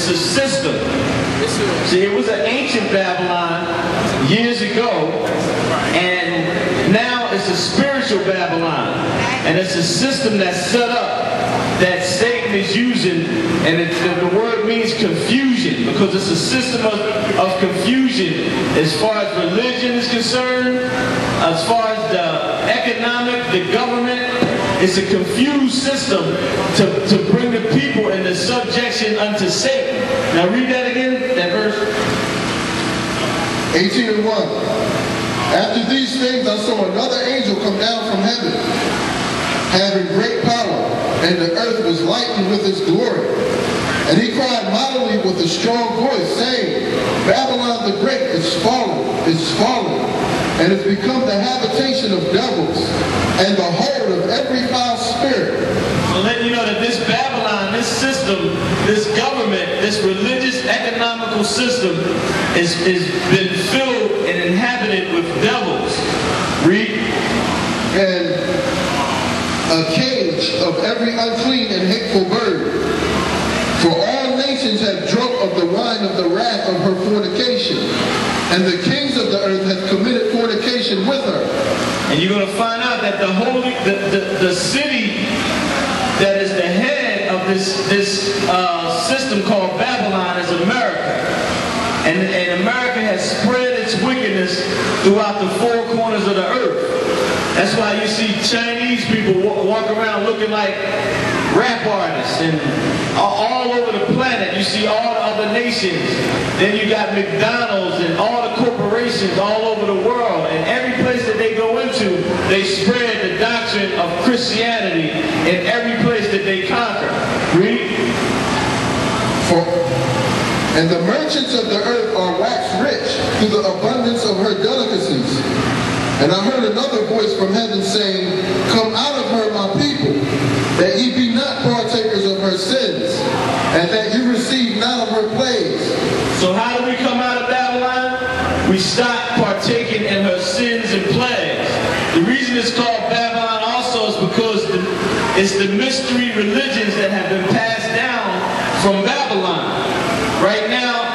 It's a system. See, it was an ancient Babylon years ago, and now it's a spiritual Babylon. And it's a system that's set up that Satan is using, and the word means confusion, because it's a system of confusion as far as religion is concerned, as far as the economic, the government. It's a confused system to bring the people into subjection unto Satan. Now read that again, that verse. 18:1. After these things I saw another angel come down from heaven, having great power, and the earth was lightened with his glory. And he cried mightily with a strong voice, saying, Babylon the Great is fallen, and has become the habitation of devils, and the hold of every foul spirit. So letting you know that this Babylon, this system, this government, this religious economical system is been filled and inhabited with devils. Read. And a cage of every unclean and hateful bird. For all nations have drunk of the wine of the wrath of her fornication, and the kings of the earth have committed fornication with her. And you're going to find out that the city that is the head of this system called Babylon is America. And America has spread its wickedness throughout the four corners of the earth. That's why you see Chinese people walk around looking like rap artists, and all over the planet you see all the other nations. Then you got McDonald's and all the corporations all over the world, and every place that they go into, they spread the doctrine of Christianity in every place that they conquer. Read. And the merchants of the earth are waxed rich through the abundance of her delicacies. And I heard another voice from heaven saying, Come out of her, my people, that ye be not partakers of her sins, and that you receive not of her plagues. So how do we come out of Babylon? We stop partaking in her sins and plagues. The reason it's called Babylon also is because it's the mystery religions that have been passed down from Babylon. Right now,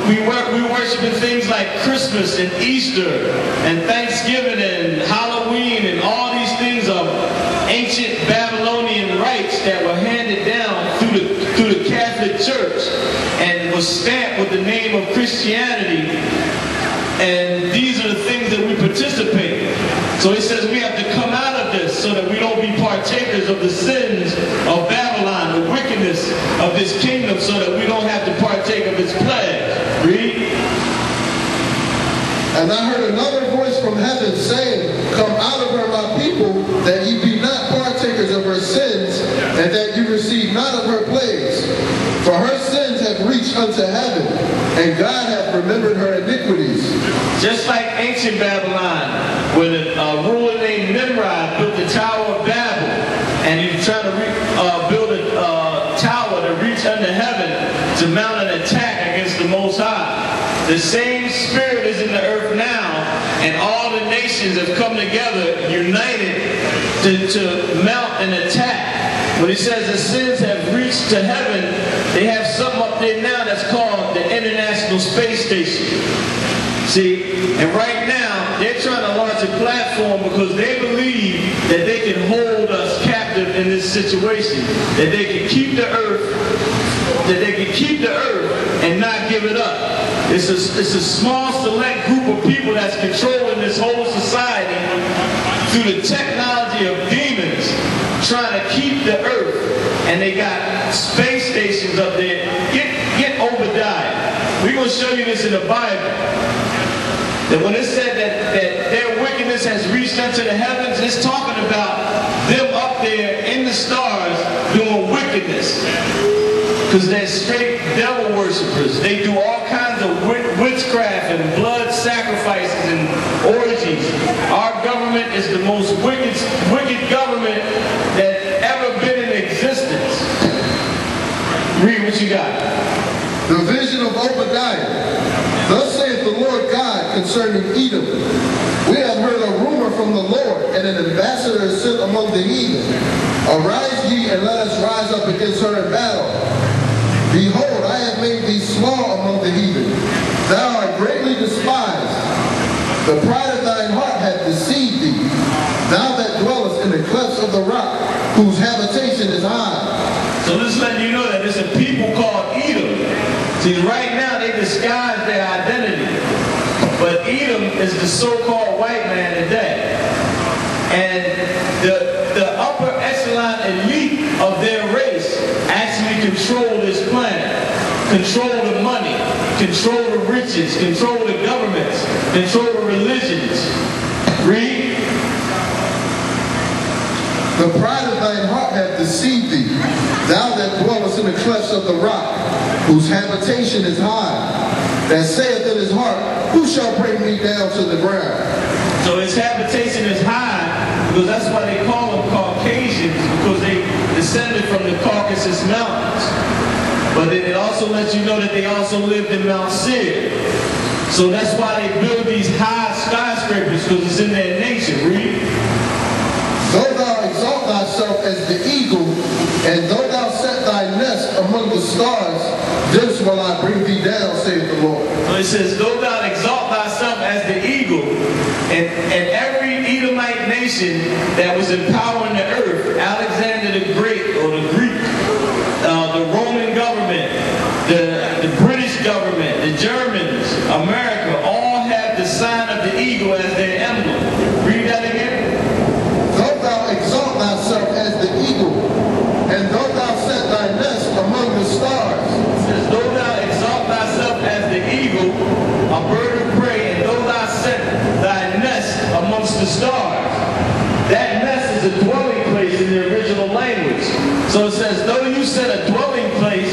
we're worshiping things like Christmas and Easter and Thanksgiving and Halloween, and all these things of ancient Babylonian rites that were handed down through the Catholic Church and was stamped with the name of Christianity. And these are the things that we participate in. So he says we have to come out of this so that we don't be partakers of the sins of Babylon, the wickedness of this kingdom, so that we don't have to partake of its plagues. Read. And I heard another voice from heaven saying, Come out of her, my people, that ye be not partakers of her sins, and that you receive not of her plagues. For her sins have reached unto heaven, and God hath remembered her iniquities. Just like ancient Babylon, when a ruler named Nimrod built the Tower of Babel, and he was trying to build a tower to reach unto heaven to mount an attack against the Most High. The same spirit is in the earth now, and all the nations have come together, united, to mount an attack. When he says the sins have reached to heaven, they have something up there now that's called the International Space Station. See, and right now, they're trying to launch a platform because they believe that they can hold us captive in this situation, that they can keep the earth, and not give it up. It's a small, select group of people that's controlling this whole society through the technology of demons, trying to keep the earth. And they got space stations up there. Get Obadiah. We're going to show you this in the Bible. That when it said that their wickedness has reached unto the heavens, it's talking about them up there in the stars doing wickedness. Because they're straight devil worshippers. They do all kinds of witchcraft and blood sacrifices and orgies. Our government is the most wicked government that ever been in existence. Read what you got. The vision of Obadiah. Thus saith the Lord God concerning Edom. We have heard a rumor from the Lord, and an ambassador is sent among the heathen. Arise ye, and let us rise up against her in battle. Behold, I have made thee small among the heathen. Thou art greatly despised. The pride of thine heart hath deceived thee. Thou that dwellest in the clefts of the rock, whose habitation is high. So this is letting you know that there's a people called Edom. See, right now they disguise their identity. But Edom is the so-called white man today. And the upper echelon elite of their race actually control this planet. Control the money, control the riches, control the governments, control the religions. Read. The pride of thine heart hath deceived thee, thou that dwellest in the clefts of the rock, whose habitation is high, that saith in his heart, who shall bring me down to the ground? So his habitation is high, because that's why they call them Caucasians, because they descended from the Caucasus Mountains. But then it also lets you know that they also lived in Mount Seir. So that's why they build these high skyscrapers, because it's in their nature. Read. Though thou exalt thyself as the eagle, and though thou set thy nest among the stars, thence will I bring thee down, saith the Lord. So it says, though thou exalt thyself as the eagle, and every Edomite nation that was empowering the earth, Alexander the Great, or the Greek, the Roman government, the British government, the Germans, America, all have the sign of the eagle as their emblem. Read that again. Though thou exalt thyself as the eagle, and though thou set thy nest among the stars. It says, though thou exalt thyself as the eagle, a bird of prey, and though thou set thy nest amongst the stars. That nest is a dwelling place in the original language. So it says, though you set a dwelling place,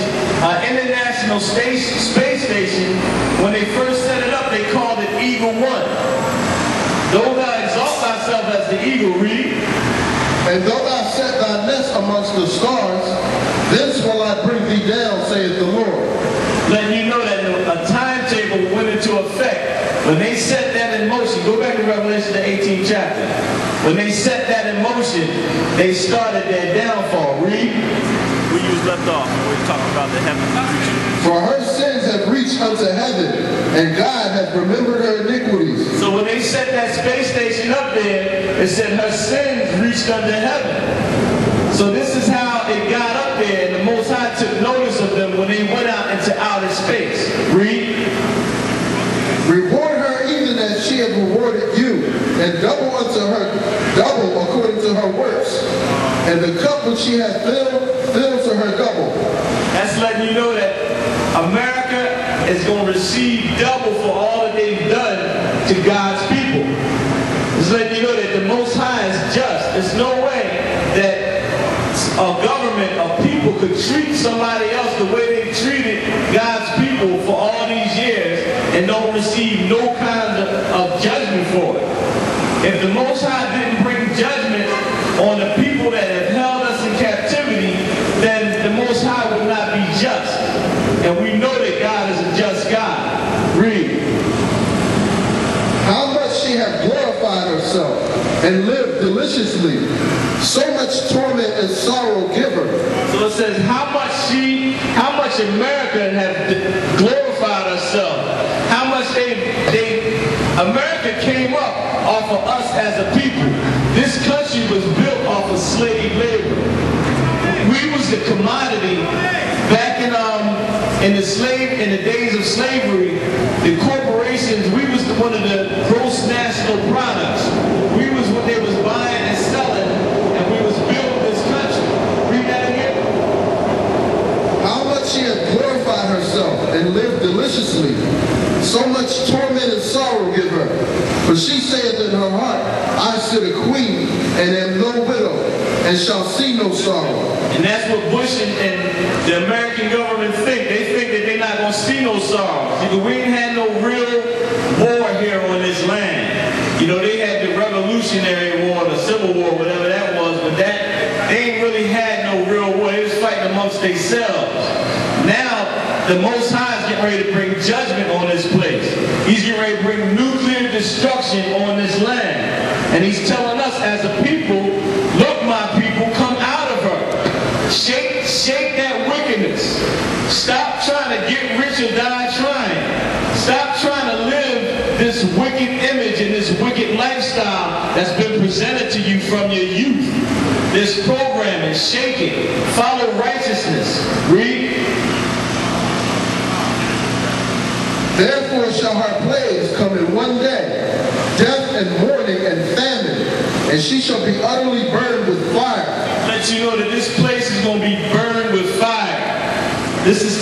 International Space Station, when they first set it up, they called it Eagle 1. Though thou exalt thyself as the eagle, read. And though thou set thy nest amongst the stars, thence will I bring thee down, saith the Lord. Letting you know that a timetable went into effect. When they set that in motion, go back to Revelation, the 18th chapter. When they set that in motion, they started their downfall. Read. We was left off when we were talking about the heaven. For her sins have reached unto heaven, and God hath remembered her iniquities. So when they set that space station up there, it said her sins reached unto heaven. So this is how it got up there, and the Most High took notice of them when they went out into outer space. Read. Reward her even as she hath rewarded you, and double unto her, double according to her works. And the cup which she hath filled, fill to her double. That's letting you know that America is going to receive double for all that they've done to God's people. It's letting you know that the Most High is just. There's no way that a government of people could treat somebody else the way they treated God's people for all these years and don't receive no kind of judgment for it. If the Most High didn't bring judgment on the people that have held us in captivity, then the Most High would not be just. And we know that God is a just God. Read. How much she hath glorified herself and lived deliciously. So much torment and sorrow give her. So it says how much America have glorified herself. How much America came up off of us as a people. This country was built off of slave labor. We was the commodity back in the days of slavery. The corporations, we was one of the gross national products. We was what they was buying and selling, and we was building this country. Read that again. How much she hath glorified herself and lived deliciously. So much torment and sorrow give her. For she saith in her heart, I sit a queen and am no widow, and shall see no sorrow. And that's what Bush and the American government think. They think that they're not going to see no sorrow. See, we ain't had no real war here on this land. You know, they had the Revolutionary War, the Civil War, whatever that was, but that they ain't really had no real war. They was fighting amongst themselves. Now, the Most High is getting ready to bring judgment on this place. He's getting ready to bring nuclear destruction on this land. And he's telling us as a people, look, my people, come out of her. Shake that wickedness. Stop trying to you'll die trying. Stop trying to live this wicked image and this wicked lifestyle that's been presented to you from your youth. This programming, shake it. Follow righteousness. Read. Therefore shall her plagues come in one day, death and mourning and famine, and she shall be utterly burned with fire. Let you know that this place is going to be burned with fire. This is